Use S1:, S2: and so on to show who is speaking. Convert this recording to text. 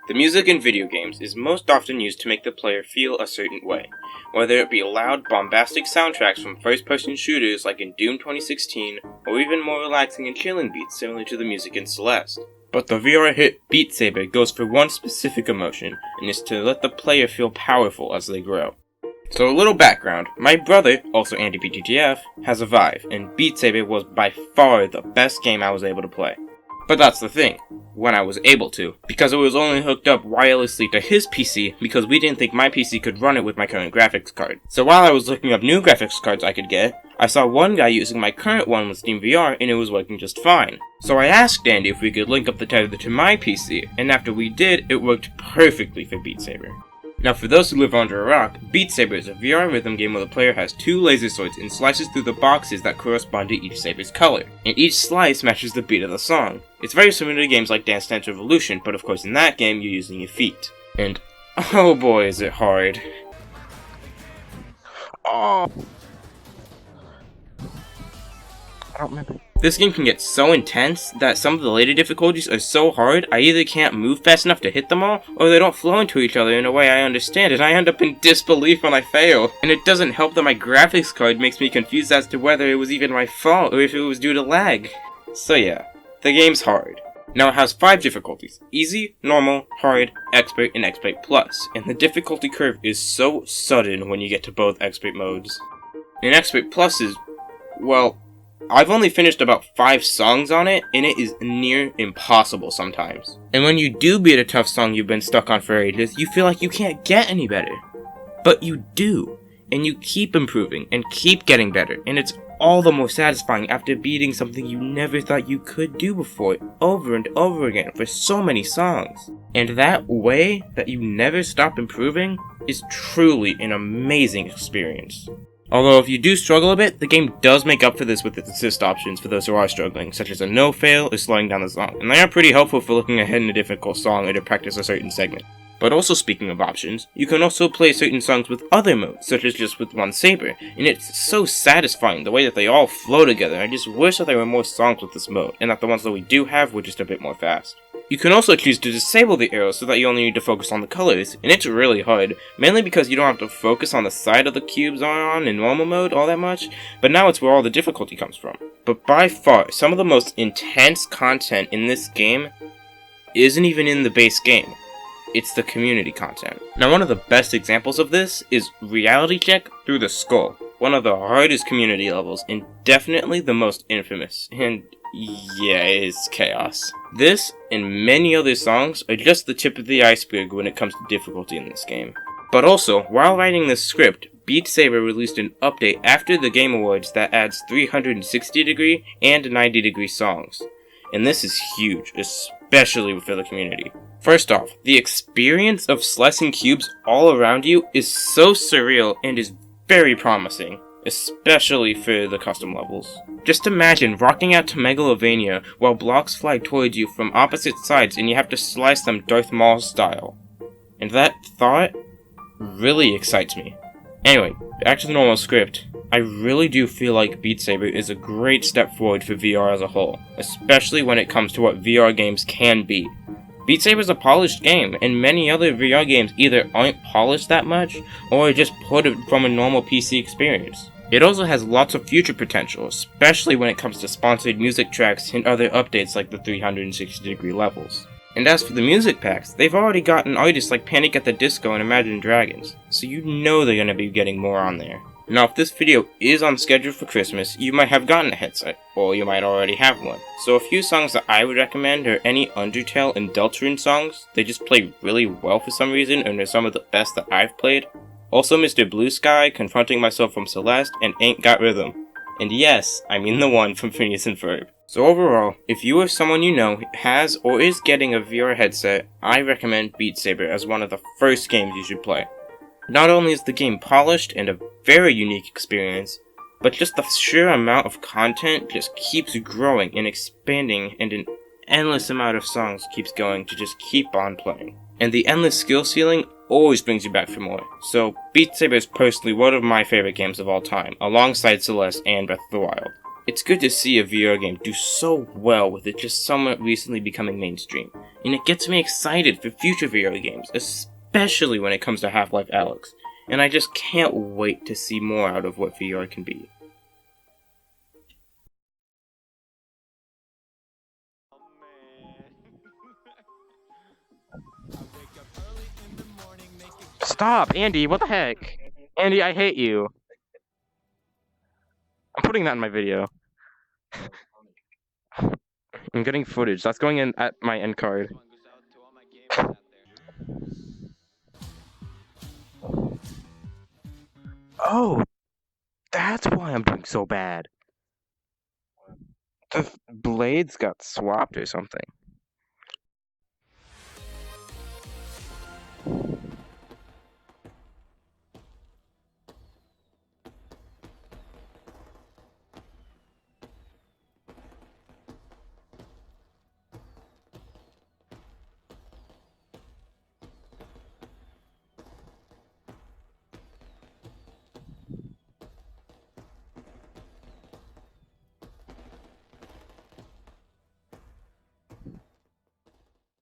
S1: The music in video games is most often used to make the player feel a certain way, whether it be loud, bombastic soundtracks from first-person shooters like in Doom 2016, or even more relaxing and chilling beats similar to the music in Celeste. But the VR hit Beat Saber goes for one specific emotion, and is to let the player feel powerful as they grow. So a little background, my brother, also AndyBTTF, has a Vive, and Beat Saber was by far the best game I was able to play. But that's the thing, when I was able to, because it was only hooked up wirelessly to his PC because we didn't think my PC could run it with my current graphics card. So while I was looking up new graphics cards I could get, I saw one guy using my current one with Steam VR and it was working just fine. So I asked Andy if we could link up the tether to my PC, and after we did, it worked perfectly for Beat Saber. Now for those who live under a rock, Beat Saber is a VR rhythm game where the player has two laser swords and slices through the boxes that correspond to each saber's color, and each slice matches the beat of the song. It's very similar to games like Dance Dance Revolution, but of course in that game you're using your feet. And oh boy is it hard. Oh. I don't remember. This game can get so intense that some of the later difficulties are so hard I either can't move fast enough to hit them all, or they don't flow into each other in a way I understand, and I end up in disbelief when I fail. And it doesn't help that my graphics card makes me confused as to whether it was even my fault or if it was due to lag. So yeah, the game's hard. Now it has 5 difficulties: easy, normal, hard, expert, and expert plus, and the difficulty curve is so sudden when you get to both expert modes. And expert plus is, well, I've only finished about 5 songs on it, and it is near impossible sometimes. And when you do beat a tough song you've been stuck on for ages, you feel like you can't get any better. But you do, and you keep improving, and keep getting better, and it's all the more satisfying after beating something you never thought you could do before, over and over again, for so many songs. And that way that you never stop improving is truly an amazing experience. Although if you do struggle a bit, the game does make up for this with its assist options for those who are struggling, such as a no-fail or slowing down the song, and they are pretty helpful for looking ahead in a difficult song or to practice a certain segment. But also speaking of options, you can also play certain songs with other modes, such as just with one saber, and it's so satisfying the way that they all flow together. I just wish that there were more songs with this mode, and that the ones that we do have were just a bit more fast. You can also choose to disable the arrows so that you only need to focus on the colors, and it's really hard, mainly because you don't have to focus on the side of the cubes on in normal mode all that much, but now it's where all the difficulty comes from. But by far, some of the most intense content in this game isn't even in the base game. It's the community content. Now one of the best examples of this is Reality Check Through the Skull, one of the hardest community levels, and definitely the most infamous, and yeah, it's chaos. This, and many other songs, are just the tip of the iceberg when it comes to difficulty in this game. But also, while writing this script, Beat Saber released an update after the Game Awards that adds 360 degree and 90 degree songs. And this is huge, especially for the community. First off, the experience of slicing cubes all around you is so surreal and is very promising, especially for the custom levels. Just imagine rocking out to Megalovania while blocks fly towards you from opposite sides and you have to slice them Darth Maul style. And that thought really excites me. Anyway, back to the normal script. I really do feel like Beat Saber is a great step forward for VR as a whole, especially when it comes to what VR games can be. Beat Saber is a polished game, and many other VR games either aren't polished that much, or are just ported from a normal PC experience. It also has lots of future potential, especially when it comes to sponsored music tracks and other updates like the 360 degree levels. And as for the music packs, they've already gotten artists like Panic at the Disco and Imagine Dragons, so you know they're gonna be getting more on there. Now if this video is on schedule for Christmas, you might have gotten a headset, or you might already have one. So a few songs that I would recommend are any Undertale and Deltarune songs. They just play really well for some reason, and they're some of the best that I've played. Also Mr. Blue Sky, Confronting Myself from Celeste, and Ain't Got Rhythm. And yes, I mean the one from Phineas and Ferb. So overall, if you or someone you know has or is getting a VR headset, I recommend Beat Saber as one of the first games you should play. Not only is the game polished and a very unique experience, but just the sheer amount of content just keeps growing and expanding, and an endless amount of songs keeps going to just keep on playing. And the endless skill ceiling always brings you back for more. So Beat Saber is personally one of my favorite games of all time, alongside Celeste and Breath of the Wild. It's good to see a VR game do so well with it just somewhat recently becoming mainstream, and it gets me excited for future VR games, especially when it comes to Half-Life Alyx, and I just can't wait to see more out of what VR can be.
S2: Stop, Andy, what the heck? Andy, I hate you. I'm putting that in my video. I'm getting footage. That's going in at my end card. Oh, that's why I'm doing so bad. The blades got swapped or something.